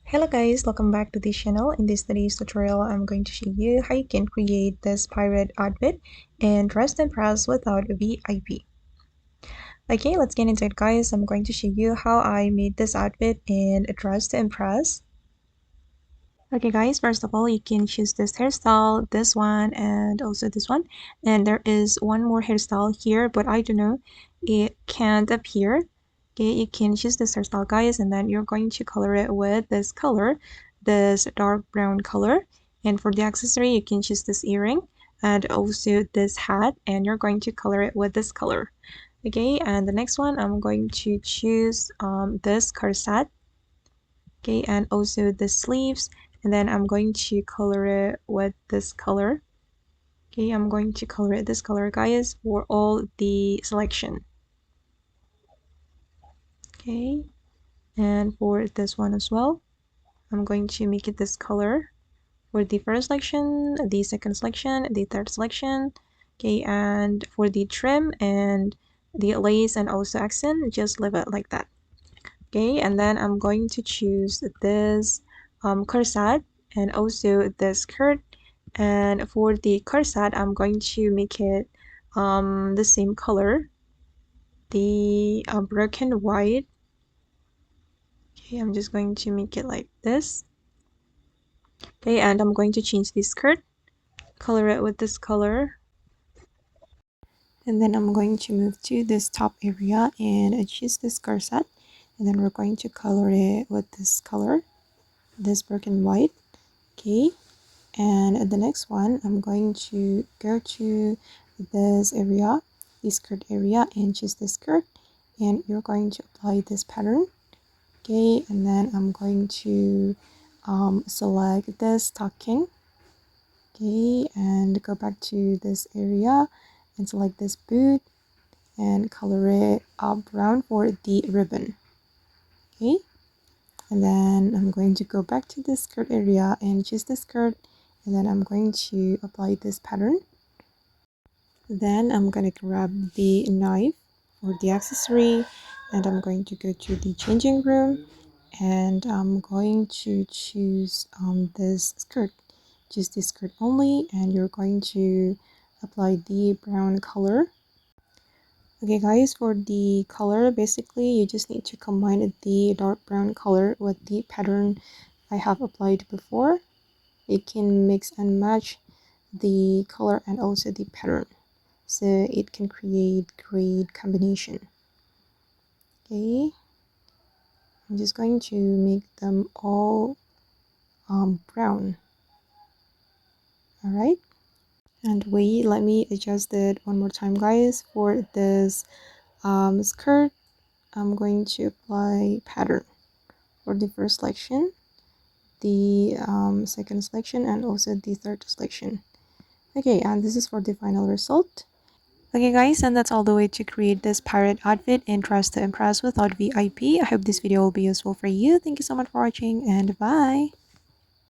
Hello guys, welcome back to this channel. In this today's tutorial, I'm going to show you how you can create this pirate outfit and dress and impress without a VIP. Okay, let's get into it guys. I'm going to show you how I made this outfit and dress to impress. Okay guys, first of all, you can choose this hairstyle, this one, and also this one. And there is one more hairstyle here, but I don't know, it can't appear. Okay, you can choose this hairstyle guys, and then you're going to color it with this color, this dark brown color. And for the accessory, you can choose this earring and also this hat, and you're going to color it with this color. Okay, and the next one, I'm going to choose this corset. Okay, and also the sleeves, and then I'm going to color it with this color. Okay, I'm going to color it this color guys for all the selection. Okay, and for this one as well, I'm going to make it this color for the first selection, the second selection, the third selection. Okay, and for the trim and the lace and also accent, just leave it like that. Okay, and then I'm going to choose this corset and also the skirt. And for the corset, I'm going to make it the same color, the broken white. Okay, I'm just going to make it like this. Okay, and I'm going to change the skirt, color it with this color. And then I'm going to move to this top area and choose this corset. And then we're going to color it with this color, this broken white. Okay, and the next one, I'm going to go to this area, the skirt area, and choose the skirt. And you're going to apply this pattern. Okay, and then I'm going to select this stocking. Okay, and go back to this area and select this boot and color it brown for the ribbon. Okay, and then I'm going to go back to the skirt area and choose the skirt, and then I'm going to apply this pattern. Then I'm going to grab the knife or the accessory, and I'm going to go to the changing room, and I'm going to choose this skirt. Choose the skirt only, and you're going to apply the brown color. Okay guys, for the color, basically you just need to combine the dark brown color with the pattern I have applied before. You can mix and match the color and also the pattern, so it can create great combination. Okay, I'm just going to make them all brown. All right, and wait, let me adjust it one more time guys. For this skirt, I'm going to apply pattern for the first selection, the second selection, and also the third selection. Okay, and this is for the final result. Okay guys, and that's all the way to create this pirate outfit and dress to impress without VIP. I hope this video will be useful for you. Thank you so much for watching, and bye!